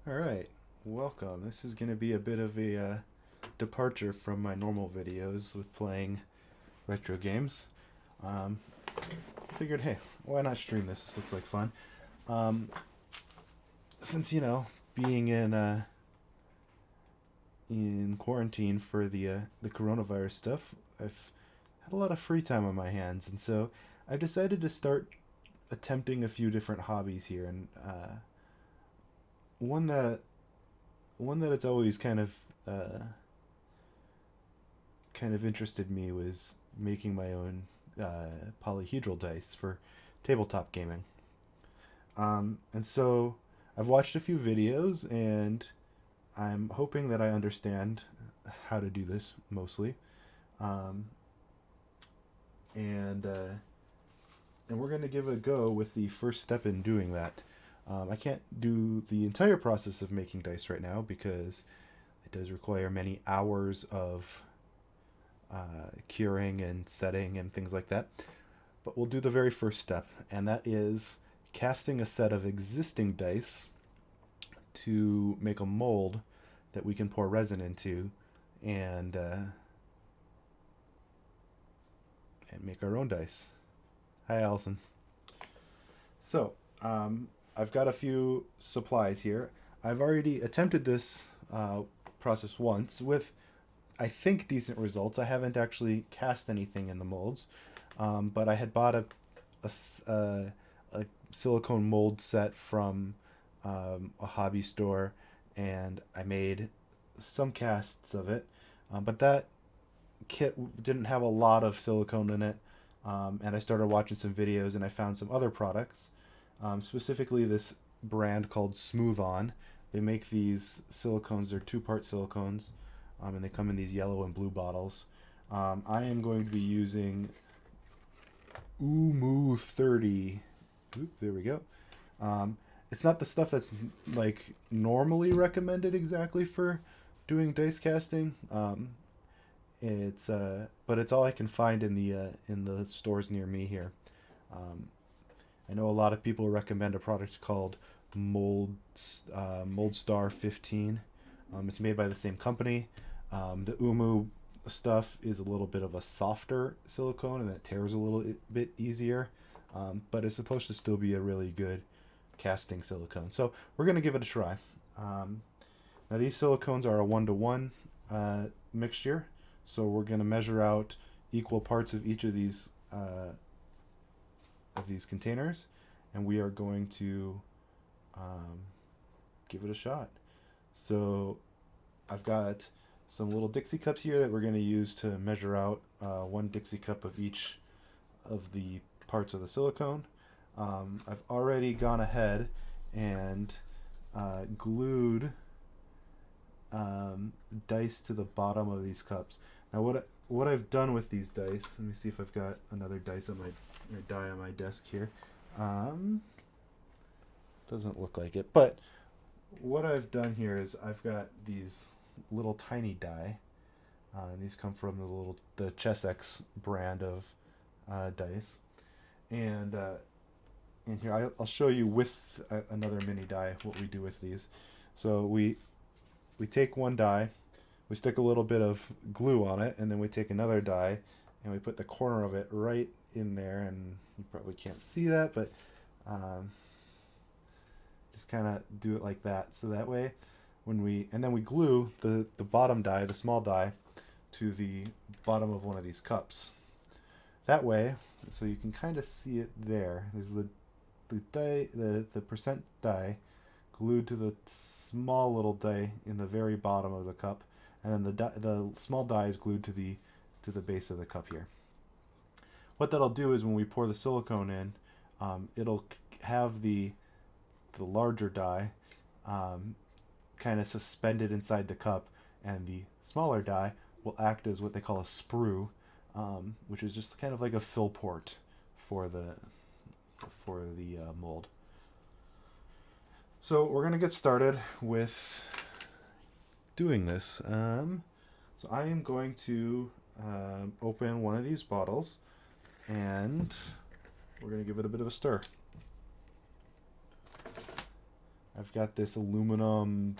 Alright, welcome. This is going to be a bit of a departure from my normal videos with playing retro games. Um, Figured, hey, why not stream this? This looks like fun. Um, since, being in quarantine for the coronavirus stuff, I've had a lot of free time on my hands, and so I've decided to start attempting a few different hobbies here, and one that one that it's always kind of interested me was making my own polyhedral dice for tabletop gaming. And so I've watched a few videos, and I'm hoping that I understand how to do this mostly. Um, and uh, and we're going to give it a go with the first step in doing that. I can't do the entire process of making dice right now because it does require many hours of curing and setting and things like that. But we'll do the very first step, and that is casting a set of existing dice to make a mold that we can pour resin into and and make our own dice. Hi, Allison. So, I've got a few supplies here. I've already attempted this process once with, I think, decent results. I haven't actually cast anything in the molds, but I had bought a silicone mold set from a hobby store, and I made some casts of it. But that kit didn't have a lot of silicone in it, and I started watching some videos, and I found some other products, specifically this brand called Smooth On. They make these silicones. They're two-part silicones, and they come in these yellow and blue bottles. I am going to be using Umu 30. Oop, there we go. It's not the stuff that's like normally recommended exactly for doing dice casting. But it's all I can find in the stores near me here. Um, I know a lot of people recommend a product called Mold Star 15. It's made by the same company. The Umu stuff is a little bit of a softer silicone, and it tears a little bit easier, but it's supposed to still be a really good casting silicone. So we're going to give it a try. Now these silicones are a 1-to-1 mixture, so we're going to measure out equal parts of each of these containers, and we are going to um, give it a shot. So I've got some little Dixie cups here that we're going to use to measure out one Dixie cup of each of the parts of the silicone. I've already gone ahead and glued dice to the bottom of these cups. Now what I've done with these dice, let me see if I've got another dice on my or die on my desk here. Doesn't look like it, but what I've done here is I've got these little tiny die. These come from the Chessex brand of dice, and in here I'll show you with another mini die what we do with these. So we take one die, we stick a little bit of glue on it, and then we take another die and we put the corner of it right in there, and you probably can't see that, but just kind of do it like that. So that way, and then we glue the bottom die, the small die, to the bottom of one of these cups. That way, so you can kind of see it there. There's the die, the percent die glued to the small little die in the very bottom of the cup, and then the small die is glued to the base of the cup here. What that'll do is when we pour the silicone in, it'll have the larger die kind of suspended inside the cup, and the smaller die will act as what they call a sprue, which is just kind of like a fill port for the mold. So we're gonna get started with doing this. So I am going to open one of these bottles, and we're gonna give it a bit of a stir. I've got this aluminum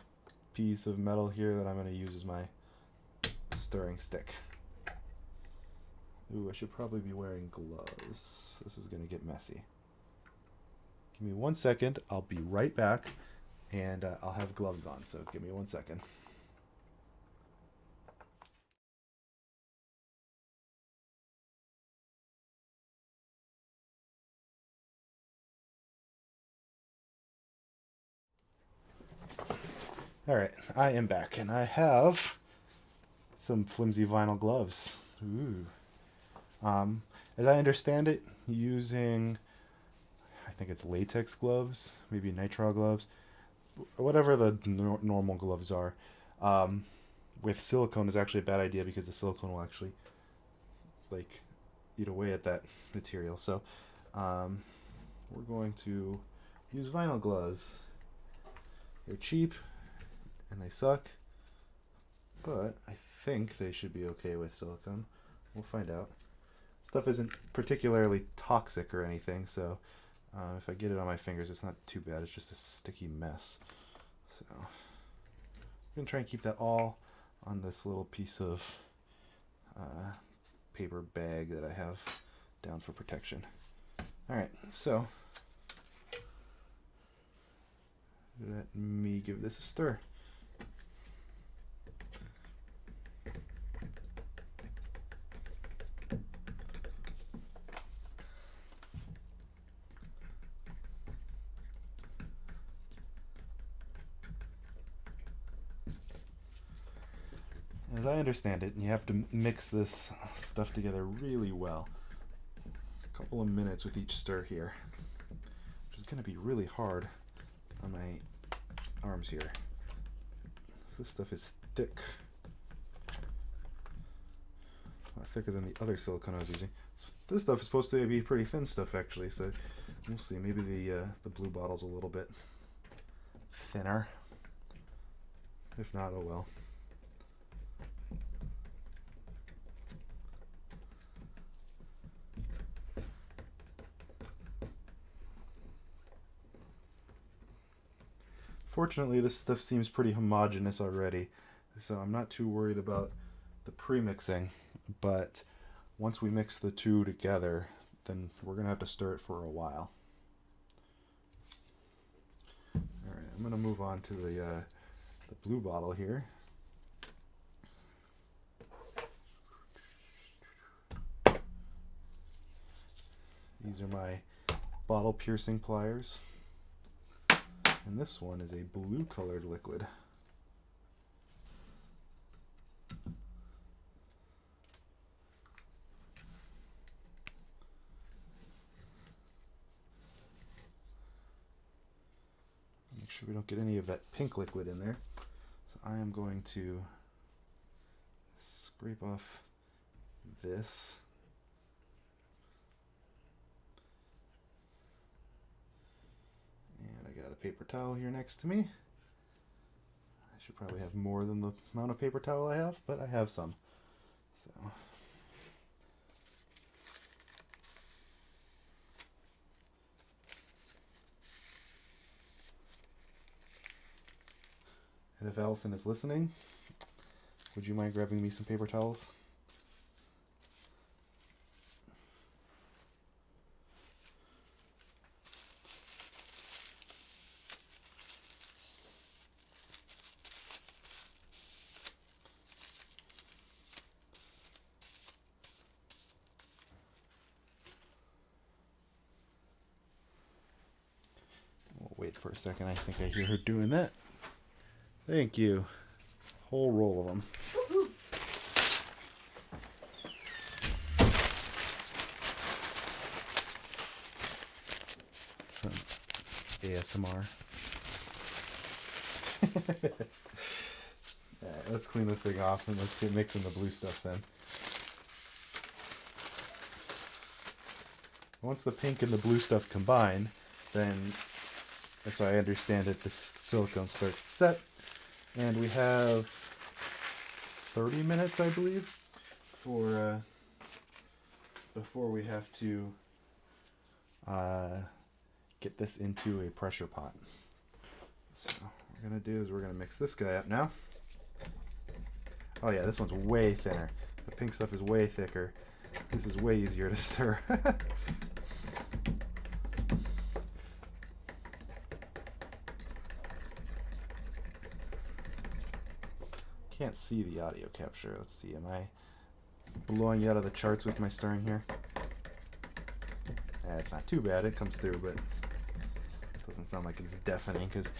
piece of metal here that I'm going to use as my stirring stick. Ooh, I should probably be wearing gloves. This is going to get messy. Give me 1 second. I'll be right back, and I'll have gloves on, so give me 1 second. All right, I am back, and I have some flimsy vinyl gloves. Ooh. As I understand it, using, I think it's latex gloves, maybe nitrile gloves, whatever the normal gloves are, with silicone is actually a bad idea because the silicone will actually, like, eat away at that material. So, we're going to use vinyl gloves. They're cheap, and they suck, but I think they should be okay with silicone. We'll find out. Stuff isn't particularly toxic or anything, so if I get it on my fingers, it's not too bad. It's just a sticky mess. So I'm going to try and keep that all on this little piece of paper bag that I have down for protection. All right, so let me give this a stir. As I understand it, you have to mix this stuff together really well. A couple of minutes with each stir here, which is going to be really hard on my arms here. So this stuff is thick. A lot thicker than the other silicone I was using. So this stuff is supposed to be pretty thin stuff actually, so we'll see. Maybe the blue bottle's a little bit thinner. If not, oh well. Fortunately, this stuff seems pretty homogeneous already, so I'm not too worried about the pre-mixing, but once we mix the two together, then we're going to have to stir it for a while. Alright, I'm going to move on to the blue bottle here. These are my bottle piercing pliers. And this one is a blue colored liquid. Make sure we don't get any of that pink liquid in there. So I am going to scrape off this. And I got a paper towel here next to me. I should probably have more than the amount of paper towel I have, but I have some. So and if Allison is listening, would you mind grabbing me some paper towels? We'll wait for a second. I think I hear her doing that. Thank you. Whole roll of them. Some ASMR. Alright, let's clean this thing off and let's get mixing the blue stuff then. Once the pink and the blue stuff combine, then, so I understand it, this silicone starts to set. And we have 30 minutes, I believe, for before we have to get this into a pressure pot. So what we're going to do is we're going to mix this guy up now. Oh yeah, this one's way thinner. The pink stuff is way thicker. This is way easier to stir. Can't see the audio capture. Let's see, am I blowing you out of the charts with my stirring here? It's not too bad. It comes through, but it doesn't sound like it's deafening because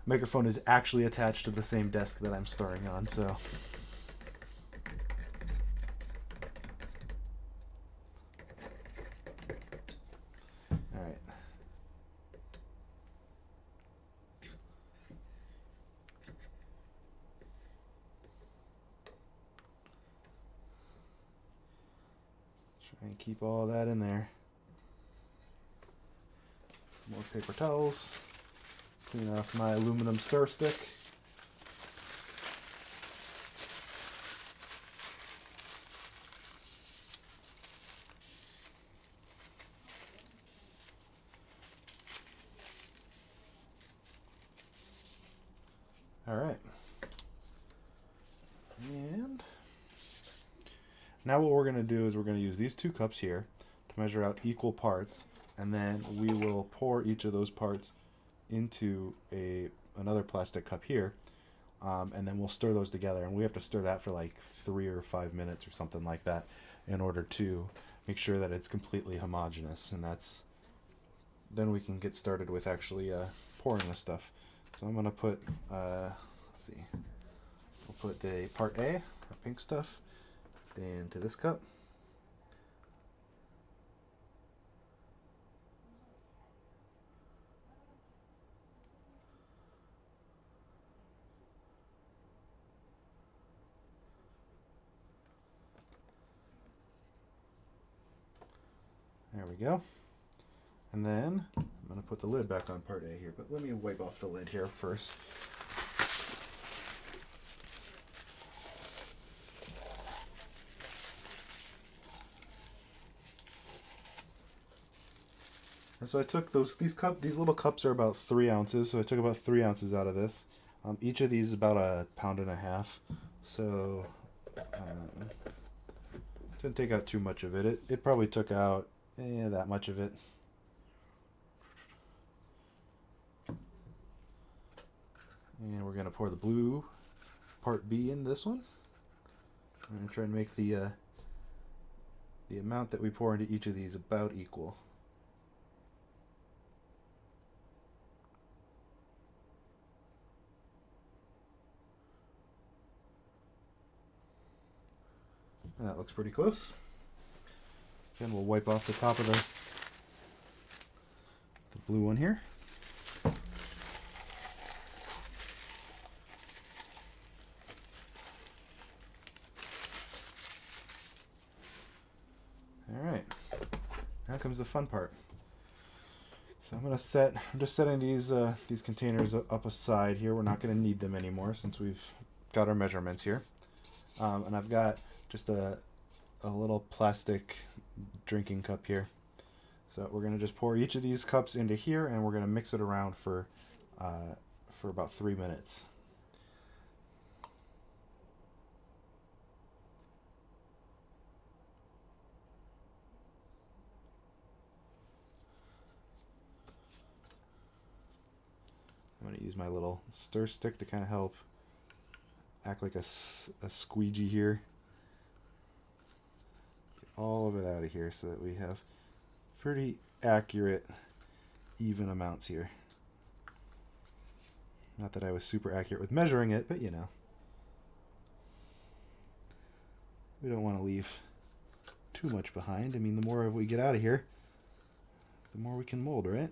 microphone is actually attached to the same desk that I'm stirring on, so. Alright. Try and keep all that in there. Some more paper towels. Clean off my aluminum stir stick. All right. And now what we're going to do is we're going to use these 2 cups here to measure out equal parts, and then we will pour each of those parts into another plastic cup here, and then we'll stir those together, and we have to stir that for like 3 or 5 minutes or something like that in order to make sure that it's completely homogeneous, and then we can get started with actually pouring this stuff. So I'm going to put, let's see, we'll put the part A, our pink stuff, into this cup. There we go. And then I'm going to put the lid back on part A here, but let me wipe off the lid here first. And so I took these little cups are about 3 ounces, so I took about 3 ounces out of this. Each of these is about 1.5 pounds, so didn't take out too much of it. It probably took out that much of it. And we're going to pour the blue part B in this one. I'm going to try and make the amount that we pour into each of these about equal. And that looks pretty close. Again, we'll wipe off the top of the blue one here. Alright, now comes the fun part. So I'm just setting these containers up aside here. We're not going to need them anymore since we've got our measurements here. And I've got just a little plastic drinking cup here. So we're going to just pour each of these cups into here, and we're going to mix it around for about 3 minutes. I'm going to use my little stir stick to kind of help act like a squeegee here. Get all of it out of here so that we have pretty accurate, even amounts here. Not that I was super accurate with measuring it, but you know. We don't want to leave too much behind. I mean, the more we get out of here, the more we can mold, right?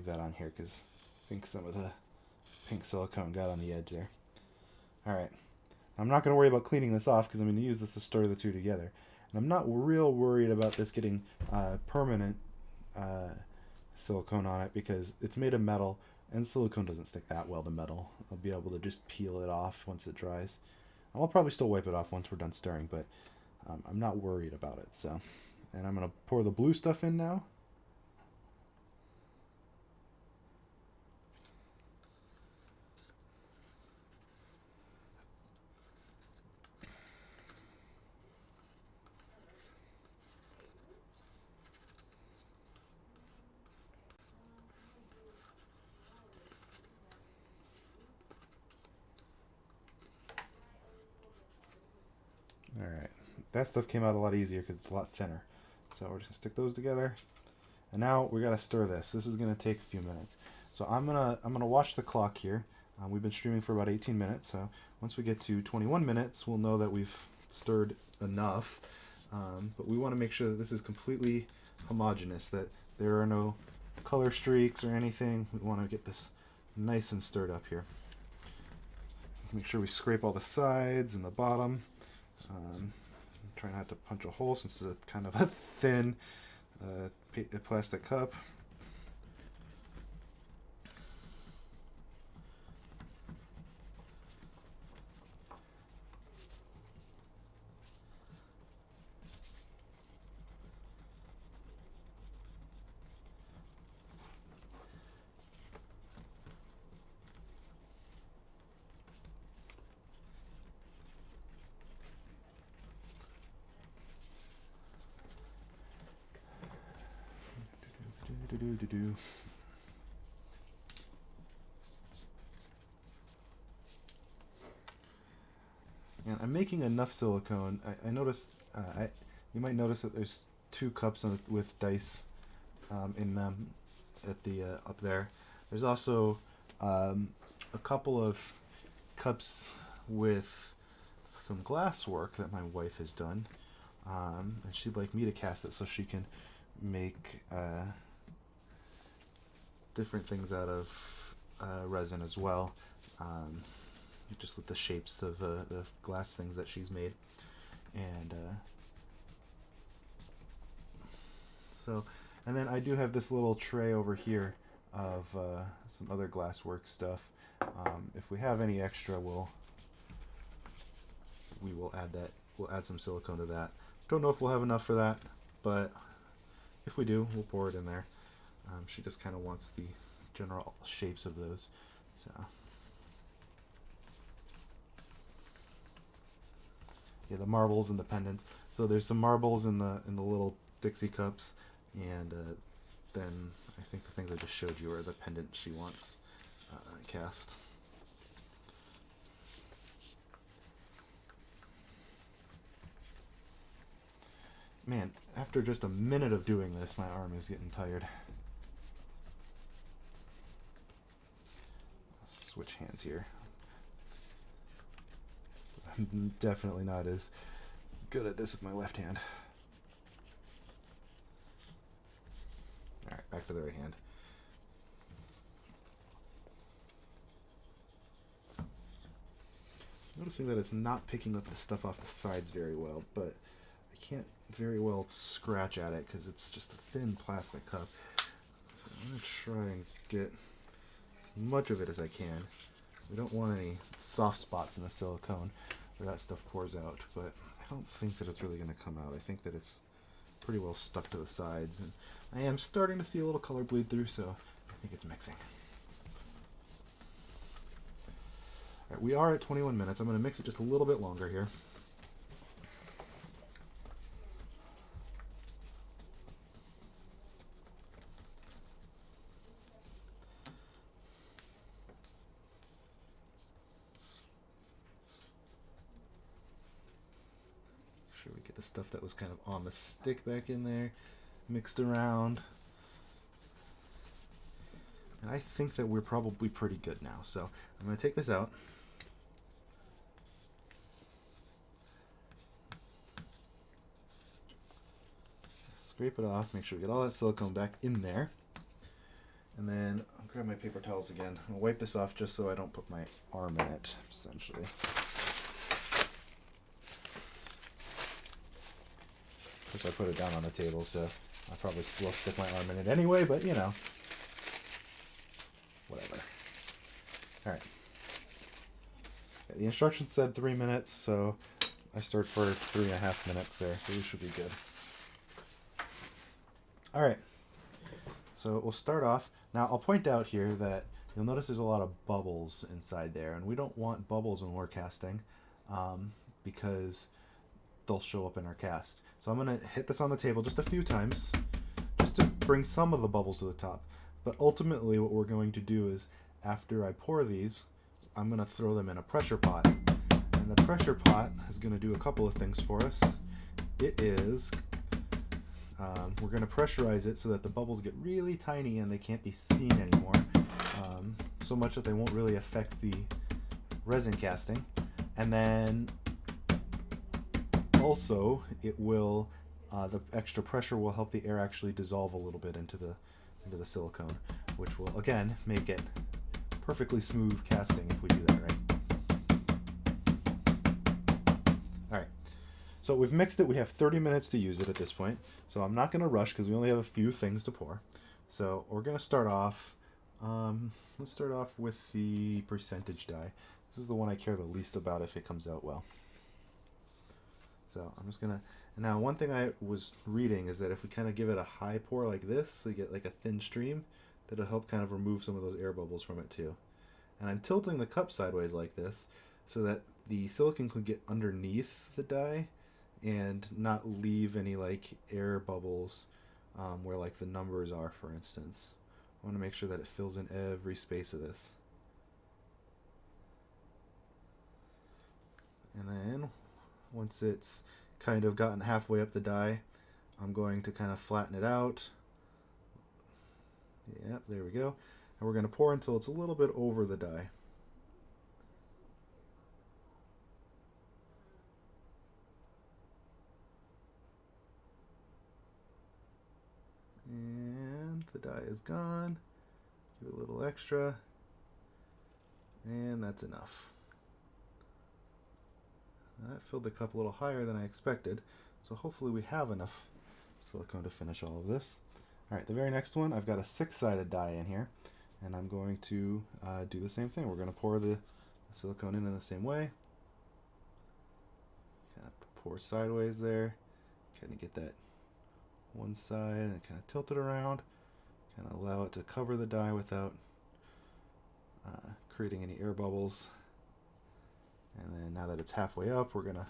leave that on here because I think some of the pink silicone got on the edge there. Alright, I'm not going to worry about cleaning this off because I'm going to use this to stir the two together. And I'm not real worried about this getting permanent silicone on it because it's made of metal and silicone doesn't stick that well to metal. I'll be able to just peel it off once it dries. I'll probably still wipe it off once we're done stirring, but I'm not worried about it. So, and I'm going to pour the blue stuff in now. Alright, that stuff came out a lot easier because it's a lot thinner. So we're just going to stick those together. And now we got to stir this. This is going to take a few minutes. So I'm gonna watch the clock here. We've been streaming for about 18 minutes. So once we get to 21 minutes, we'll know that we've stirred enough. But we want to make sure that this is completely homogeneous, that there are no color streaks or anything. We want to get this nice and stirred up here. Just make sure we scrape all the sides and the bottom. Try not to punch a hole since it's a kind of a thin plastic cup. And I'm making enough silicone. I noticed, you might notice that there's 2 cups with dice in them at the up there. There's also a couple of cups with some glass work that my wife has done, and she'd like me to cast it so she can make different things out of resin as well, just with the shapes of the glass things that she's made. And and then I do have this little tray over here of some other glasswork stuff. If we have any extra, we will add that. We'll add some silicone to that. Don't know if we'll have enough for that, but if we do, we'll pour it in there. She just kind of wants the general shapes of those. So yeah, the marbles and the pendants. So there's some marbles in the little Dixie cups, and then I think the things I just showed you are the pendant she wants cast. Man, after just a minute of doing this, my arm is getting tired. Switch hands here. I'm definitely not as good at this with my left hand. Alright, back to the right hand. Noticing that it's not picking up the stuff off the sides very well, but I can't very well scratch at it because it's just a thin plastic cup. So I'm going to try and get as much of it as I can. We don't want any soft spots in the silicone where that stuff pours out, but I don't think that it's really going to come out. I think that it's pretty well stuck to the sides, and I am starting to see a little color bleed through, so I think it's mixing. All right, we are at 21 minutes. I'm going to mix it just a little bit longer here. Sure we get the stuff that was kind of on the stick back in there, mixed around. And I think that we're probably pretty good now. So I'm going to take this out. Scrape it off, make sure we get all that silicone back in there. And then I'll grab my paper towels again. I'll wipe this off just so I don't put my arm in it, essentially. Of course, I put it down on the table, so I'll probably still stick my arm in it anyway, but you know, whatever. All right. Yeah, the instructions said 3 minutes, so I stirred for 3.5 minutes there, so we should be good. All right. So we'll start off. Now I'll point out here that you'll notice there's a lot of bubbles inside there, and we don't want bubbles when we're casting because they'll show up in our cast. So I'm going to hit this on the table just a few times just to bring some of the bubbles to the top. But ultimately what we're going to do is after I pour these, I'm going to throw them in a pressure pot. And the pressure pot is going to do a couple of things for us. It is, we're going to pressurize it so that the bubbles get really tiny and they can't be seen anymore. So much that they won't really affect the resin casting. And then also it will, the extra pressure will help the air actually dissolve a little bit into the silicone, which will again make it perfectly smooth casting if we do that right. Alright, so we've mixed it. We have 30 minutes to use it at this point, so I'm not going to rush because we only have a few things to pour. So we're going to start off, let's start off with the percentage dye. This is the one I care the least about if it comes out well. So I'm just going to, now one thing I was reading is that if we kind of give it a high pour like this, so you get like a thin stream, that'll help kind of remove some of those air bubbles from it too. And I'm tilting the cup sideways like this so that the silicone could get underneath the dye and not leave any like air bubbles where like the numbers are, for instance. I want to make sure that it fills in every space of this. And then once it's kind of gotten halfway up the dye, I'm going to kind of flatten it out. Yep, there we go. And we're going to pour until it's a little bit over the dye. And the dye is gone. Give it a little extra. And that's enough. That filled the cup a little higher than I expected, so hopefully we have enough silicone to finish all of this. Alright, the very next one, I've got a 6-sided die in here, and I'm going to do the same thing. We're going to pour the silicone in the same way. Kind of pour sideways there, kind of get that one side and kind of tilt it around, kind of allow it to cover the die without creating any air bubbles. And then now that it's halfway up, we're going to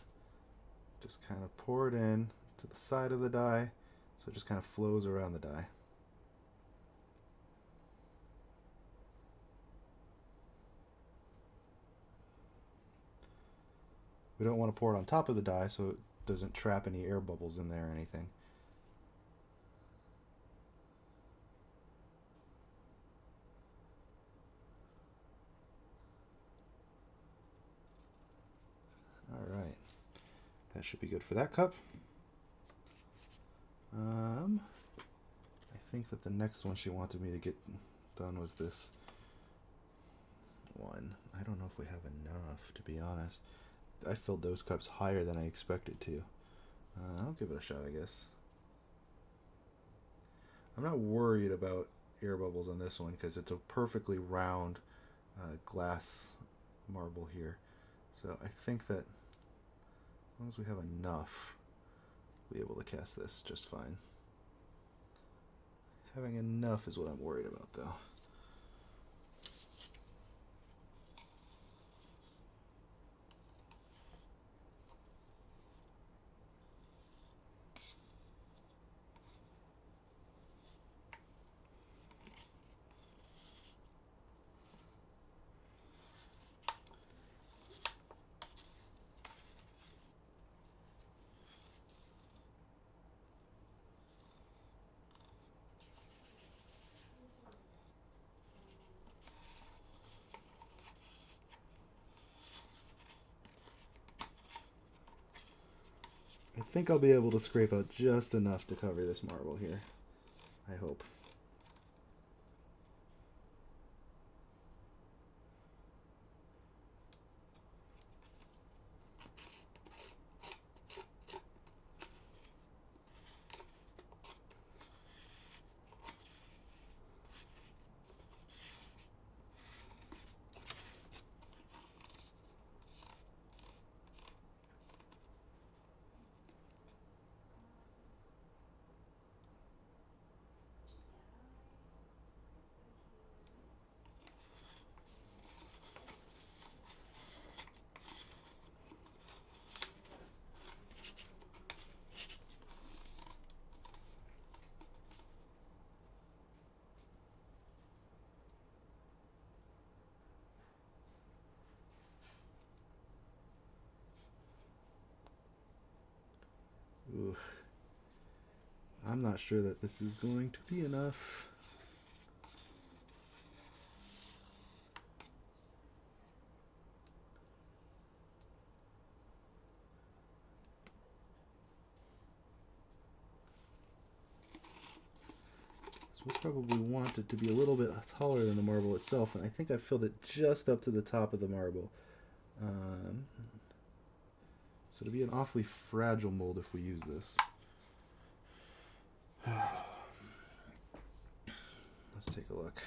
just kind of pour it in to the side of the die so it just kind of flows around the die. We don't want to pour it on top of the die so it doesn't trap any air bubbles in there or anything. Alright, that should be good for that cup. I think that the next one she wanted me to get done was this one. I don't know if we have enough, to be honest. I filled those cups higher than I expected to. I'll give it a shot, I guess. I'm not worried about air bubbles on this one because it's a perfectly round glass marble here. So I think that as long as we have enough, we'll be able to cast this just fine. Having enough is what I'm worried about, though. I think I'll be able to scrape out just enough to cover this marble here. I hope. I'm not sure that this is going to be enough. So we'll probably want it to be a little bit taller than the marble itself, and I think I filled it just up to the top of the marble. So it'll be an awfully fragile mold if we use this. Let's take a look.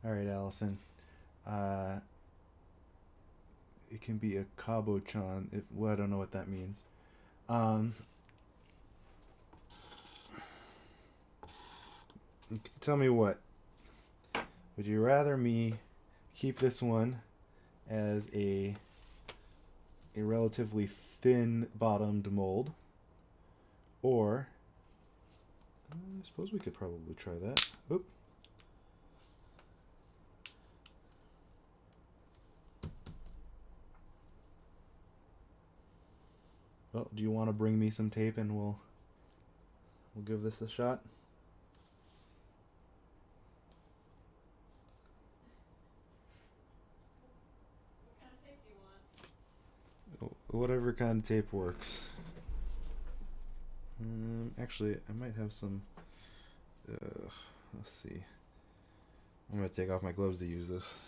All right, Allison. It can be a Cabo-chan. Well, I don't know what that means. Tell me what. Would you rather me keep this one as a relatively thin bottomed mold, or I suppose we could probably try that. Oop. Well, do you want to bring me some tape and we'll give this a shot? What kind of tape do you want? Whatever kind of tape works. Actually, I might have some. Let's see. I'm gonna take off my gloves to use this.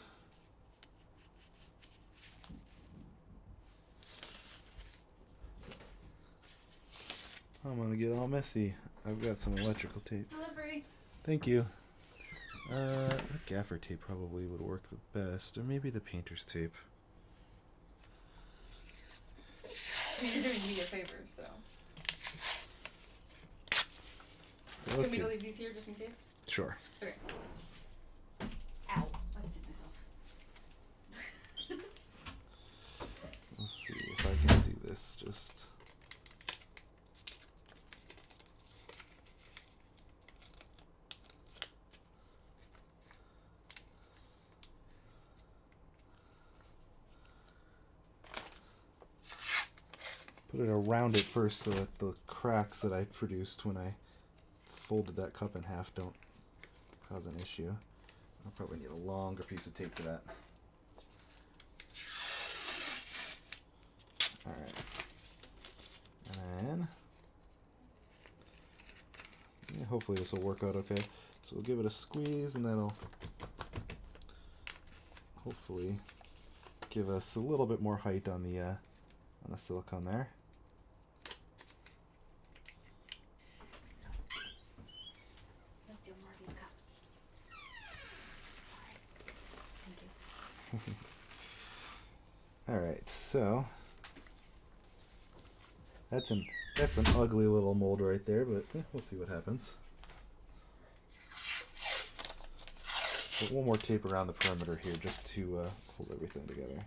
I'm gonna get all messy. I've got some electrical tape. Delivery. Thank you. The gaffer tape probably would work the best, or maybe the painter's tape. I mean, you're doing me a favor, so. So Want let's me see. to leave these here just in case? Sure. Okay. Ow. I just hit myself. Let's see if I can do this. Just. Put it around it first so that the cracks that I produced when I folded that cup in half don't cause an issue. I'll probably need a longer piece of tape for that. Alright. And then, yeah, hopefully this will work out okay. So we'll give it a squeeze and that'll hopefully give us a little bit more height on the silicone there. Let's do more of these cups. Alright. Thank you. Alright, so that's an ugly little mold right there, but we'll see what happens. Put one more tape around the perimeter here just to hold everything together.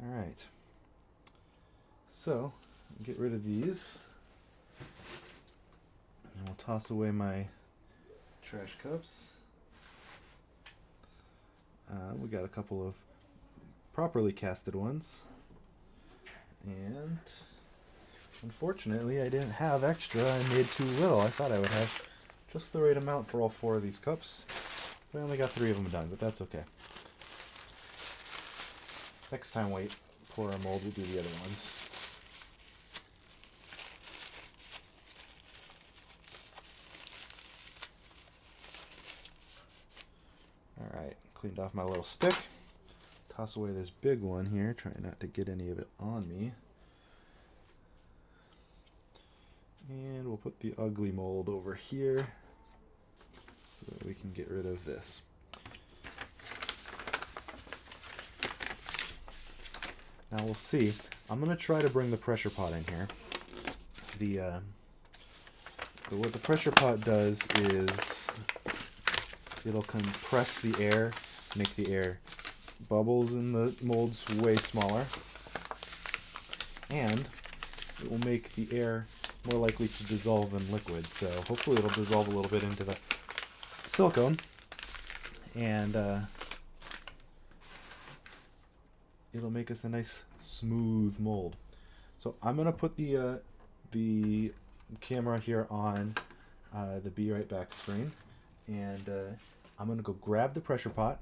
Alright, so get rid of these, and I'll toss away my trash cups. We got a couple of properly casted ones, and unfortunately I didn't have extra. I made too little. I thought I would have just the right amount for all 4 of these cups, but I only got 3 of them done, but that's okay. Next time we pour our mold, we'll do the other ones. Alright, cleaned off my little stick. Toss away this big one here, try not to get any of it on me. And we'll put the ugly mold over here so that we can get rid of this. Now we'll see. I'm gonna try to bring the pressure pot in here. What the pressure pot does is it'll compress the air, make the air bubbles in the molds way smaller, and it will make the air more likely to dissolve in liquid. So hopefully it'll dissolve a little bit into the silicone, and it'll make us a nice smooth mold. So I'm gonna put the camera here on the Be Right Back screen, and I'm gonna go grab the pressure pot,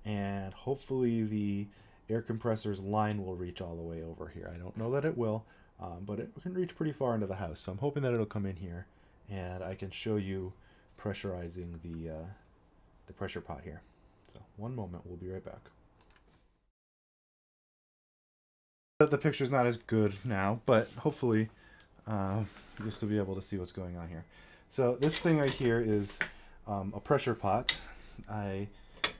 and hopefully the air compressor's line will reach all the way over here. I don't know that it will, but it can reach pretty far into the house, so I'm hoping that it'll come in here and I can show you pressurizing the pressure pot here. So one moment, we'll be right back. The picture's not as good now, but hopefully you'll still be able to see what's going on here. So this thing right here is a pressure pot.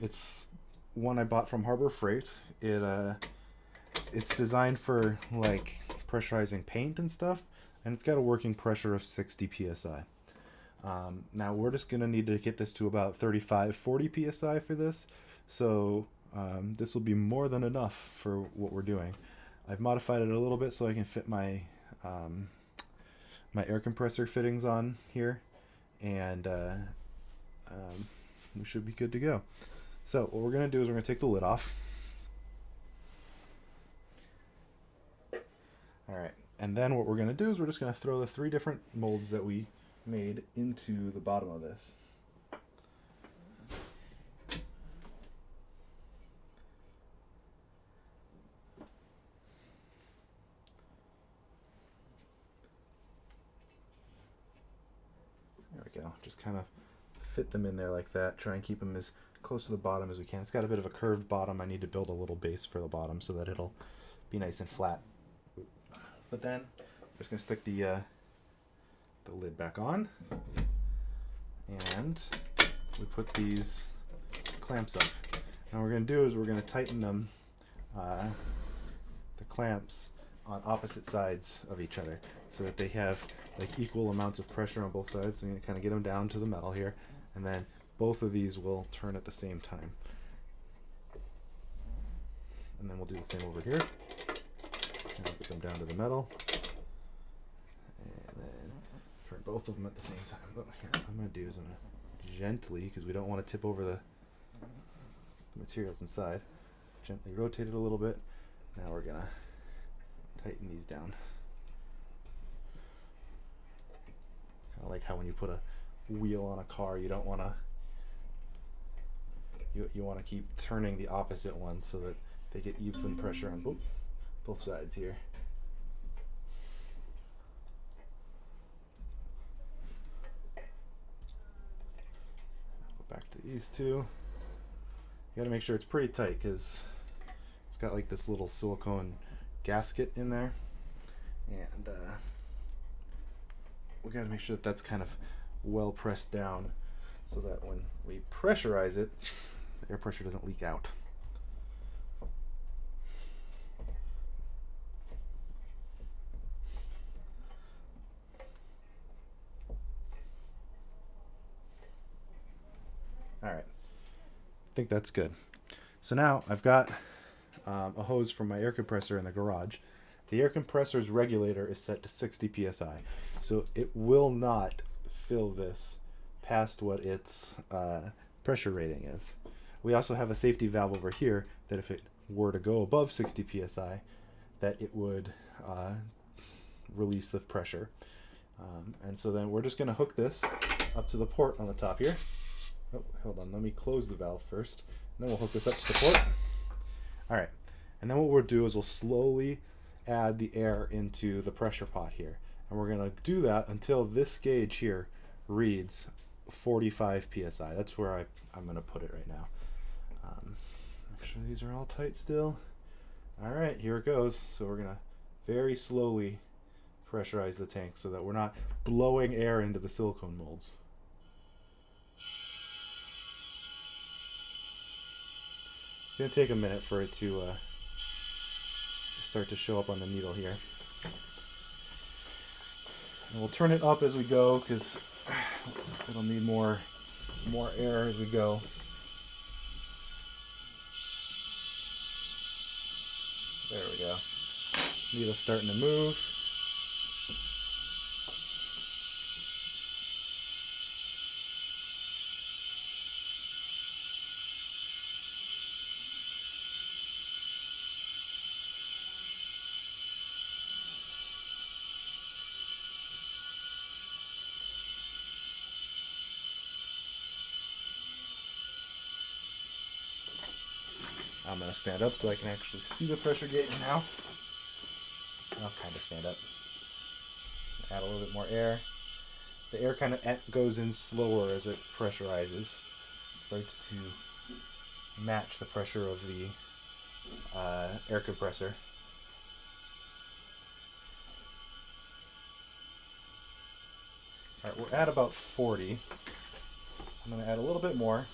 It's one I bought from Harbor Freight. It's designed for like pressurizing paint and stuff, and it's got a working pressure of 60 psi. Now we're just gonna need to get this to about 35-40 psi for this, so this will be more than enough for what we're doing. I've modified it a little bit so I can fit my my air compressor fittings on here, and we should be good to go. So what we're going to do is we're going to take the lid off. Alright, and then what we're going to do is we're just going to throw the 3 different molds that we made into the bottom of this. There we go. Just kind of fit them in there like that. Try and keep them as close to the bottom as we can. It's got a bit of a curved bottom. I need to build a little base for the bottom so that it'll be nice and flat. But then I'm just going to stick the lid back on, and we put these clamps up. Now what we're going to do is we're going to tighten them, the clamps, on opposite sides of each other so that they have like equal amounts of pressure on both sides. So I'm going to kind of get them down to the metal here, and then both of these will turn at the same time. And then we'll do the same over here. And get them down to the metal, and then turn both of them at the same time. What I'm going to do is I'm going to gently, because we don't want to tip over the materials inside, gently rotate it a little bit. Now we're going to tighten these down. Kind of like how when you put a wheel on a car, you don't want to, you want to keep turning the opposite one so that they get even pressure on both sides here. Go back to these two. You gotta make sure it's pretty tight because it's got like this little silicone gasket in there, and we gotta make sure that that's kind of well pressed down so that when we pressurize it, the air pressure doesn't leak out. Alright, I think that's good. So now I've got a hose from my air compressor in the garage. The air compressor's regulator is set to 60 psi, so it will not fill this past what its pressure rating is. We also have a safety valve over here that if it were to go above 60 psi, that it would release the pressure. And so then we're just going to hook this up to the port on the top here. Oh, hold on, let me close the valve first, and then we'll hook this up to the port. Alright, and then what we'll do is we'll slowly add the air into the pressure pot here. And we're going to do that until this gauge here reads 45 psi. That's where I'm going to put it right now. Make sure these are all tight still. Alright, here it goes. So we're going to very slowly pressurize the tank so that we're not blowing air into the silicone molds. It's going to take a minute for it to start to show up on the needle here. And we'll turn it up as we go because it'll need more air as we go. There we go. Needle's starting to move. I'm going to stand up so I can actually see the pressure gauge now. I'll kind of stand up. Add a little bit more air. The air kind of goes in slower as it pressurizes. It starts to match the pressure of the air compressor. Alright, we're at about 40. I'm going to add a little bit more.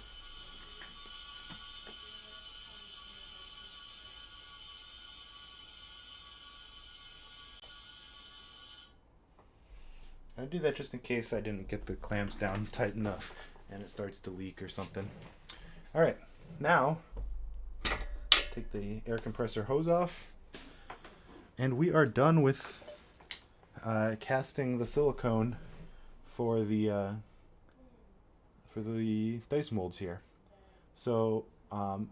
I do that just in case I didn't get the clamps down tight enough and it starts to leak or something. Alright, now take the air compressor hose off and we are done with casting the silicone for the dice molds here. So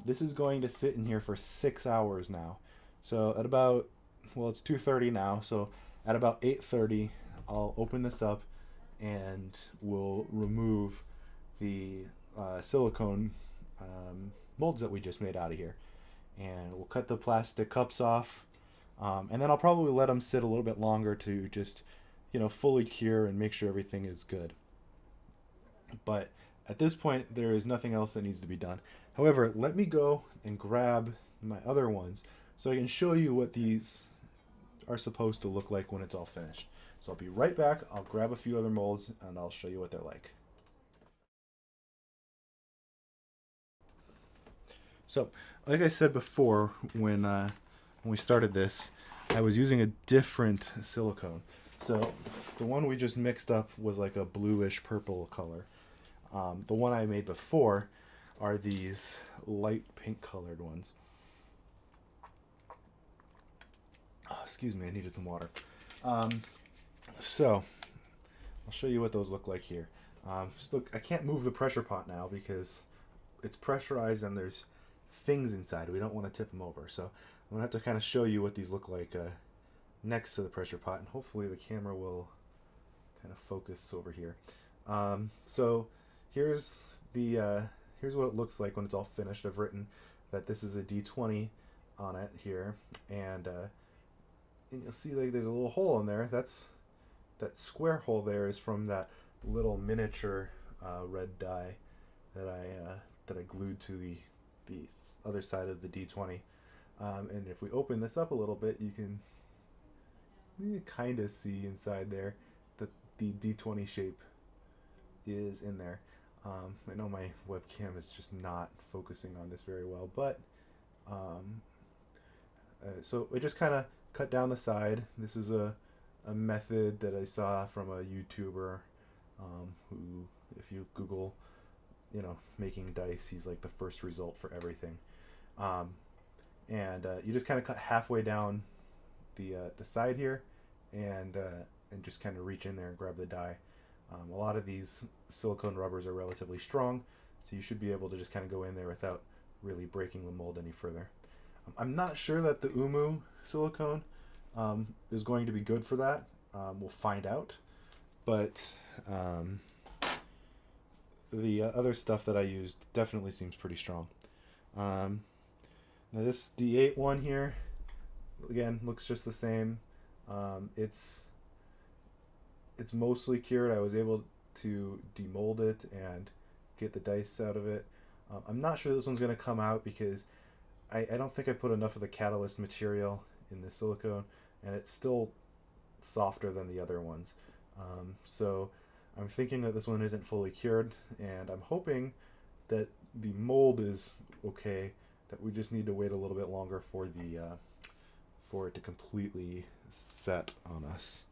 this is going to sit in here for 6 hours now. So at about, well, it's 2:30 now, so at about 8:30 I'll open this up and we'll remove the silicone molds that we just made out of here. And we'll cut the plastic cups off. And then I'll probably let them sit a little bit longer to just, fully cure and make sure everything is good. But at this point, there is nothing else that needs to be done. However, let me go and grab my other ones so I can show you what these are supposed to look like when it's all finished. So I'll be right back. I'll grab a few other molds and I'll show you what they're like. So, like I said before, when we started this, I was using a different silicone. So the one we just mixed up was like a bluish purple color. The one I made before are these light pink colored ones. Oh, excuse me, I needed some water. So I'll show you what those look like here. Just look, I can't move the pressure pot now because it's pressurized and there's things inside. We don't want to tip them over. So I'm going to have to kind of show you what these look like next to the pressure pot, and hopefully the camera will kind of focus over here. So here's what it looks like when it's all finished. I've written that this is a D20 on it here, and you'll see like there's a little hole in there. That square hole there is from that little miniature red die that I glued to the other side of the D20. And if we open this up a little bit, you can kind of see inside there that the D20 shape is in there. I know my webcam is just not focusing on this very well, but so we just kind of cut down the side. This is a method that I saw from a YouTuber who, if you Google, making dice, he's like the first result for everything. And you just kind of cut halfway down the side here, and just kind of reach in there and grab the die. A lot of these silicone rubbers are relatively strong, so you should be able to just kind of go in there without really breaking the mold any further. I'm not sure that the Umu silicone is going to be good for that. We'll find out. But the other stuff that I used definitely seems pretty strong. Now this D8 one here, again, looks just the same. It's mostly cured. I was able to demold it and get the dice out of it. I'm not sure this one's going to come out because I don't think I put enough of the catalyst material in the silicone, and it's still softer than the other ones. So I'm thinking that this one isn't fully cured, and I'm hoping that the mold is okay, that we just need to wait a little bit longer for it to completely set on us.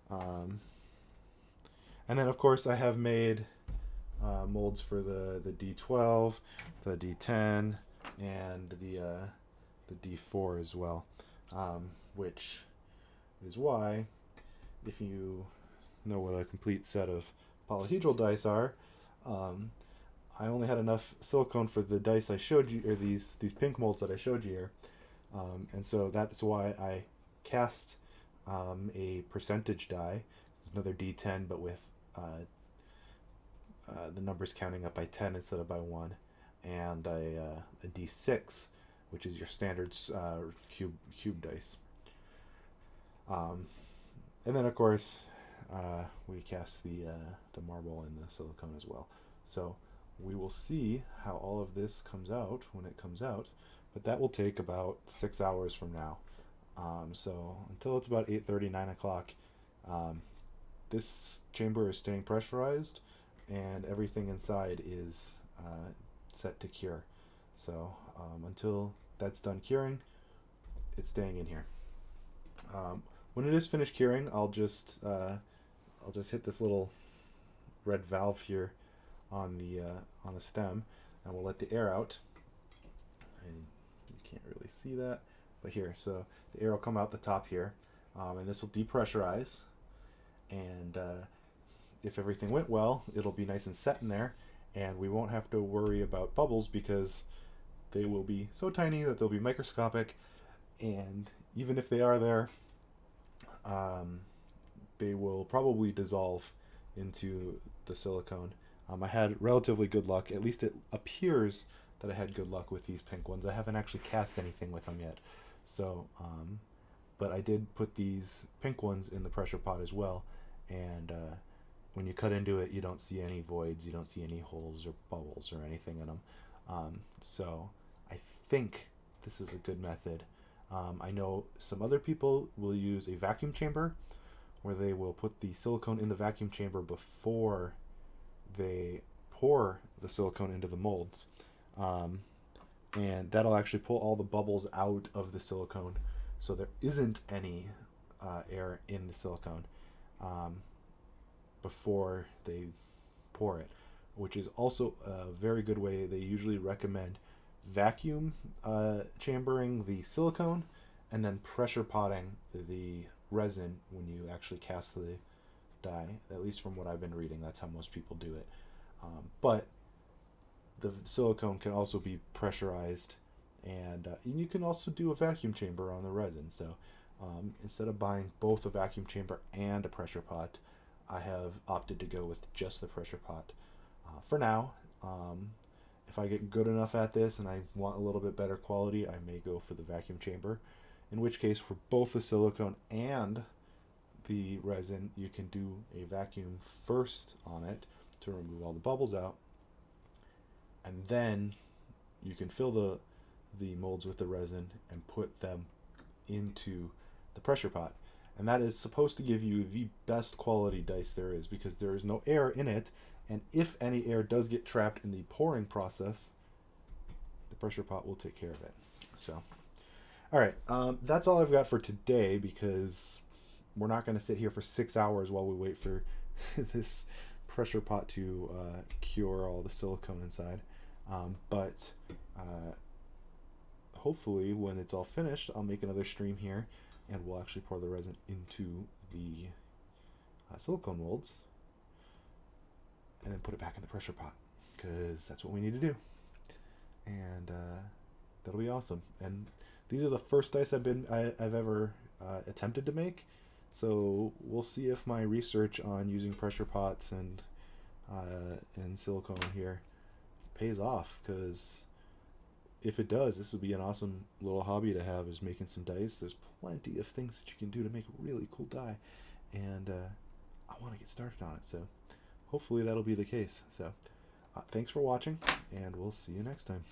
And then of course I have made molds for the D12, the D10, and the D4 as well, which is why, if you know what a complete set of polyhedral dice are, I only had enough silicone for the dice I showed you, or these pink molds that I showed you here, and so that's why I cast a percentage die. It's another D10, but with the numbers counting up by 10 instead of by 1, and a D6, which is your standard cube dice. And then of course we cast the marble and the silicone as well. So we will see how all of this comes out when it comes out, but that will take about 6 hours from now. So until it's about 8:30, 9 o'clock, this chamber is staying pressurized, and everything inside is set to cure. So until that's done curing, it's staying in here. When it is finished curing, I'll just hit this little red valve here on the stem, and we'll let the air out. And you can't really see that, but here, so the air will come out the top here, and this will depressurize. And if everything went well, it'll be nice and set in there, and we won't have to worry about bubbles because they will be so tiny that they'll be microscopic, and even if they are there, they will probably dissolve into the silicone. I had relatively good luck. At least it appears that I had good luck with these pink ones. I haven't actually cast anything with them yet. So, but I did put these pink ones in the pressure pot as well. And when you cut into it, you don't see any voids. You don't see any holes or bubbles or anything in them. So I think this is a good method. I know some other people will use a vacuum chamber where they will put the silicone in the vacuum chamber before they pour the silicone into the molds. And that'll actually pull all the bubbles out of the silicone, so there isn't any air in the silicone before they pour it, which is also a very good way. They usually recommend vacuum chambering the silicone and then pressure potting the resin when you actually cast the die. At least from what I've been reading, that's how most people do it. But the silicone can also be pressurized, and you can also do a vacuum chamber on the resin. So instead of buying both a vacuum chamber and a pressure pot, I have opted to go with just the pressure pot for now. If I get good enough at this and I want a little bit better quality, I may go for the vacuum chamber, in which case for both the silicone and the resin, you can do a vacuum first on it to remove all the bubbles out, and then you can fill the molds with the resin and put them into the pressure pot. And that is supposed to give you the best quality dice there is, because there is no air in it, and if any air does get trapped in the pouring process, the pressure pot will take care of it. So, all right, that's all I've got for today, because we're not going to sit here for 6 hours while we wait for this pressure pot to cure all the silicone inside. But hopefully when it's all finished, I'll make another stream here, and we'll actually pour the resin into the silicone molds and then put it back in the pressure pot, because that's what we need to do. And that'll be awesome. And these are the first dice I've ever attempted to make, so we'll see if my research on using pressure pots and silicone here pays off, because if it does, this would be an awesome little hobby to have, is making some dice. There's plenty of things that you can do to make a really cool die, and I want to get started on it, so hopefully that'll be the case. So thanks for watching, and we'll see you next time.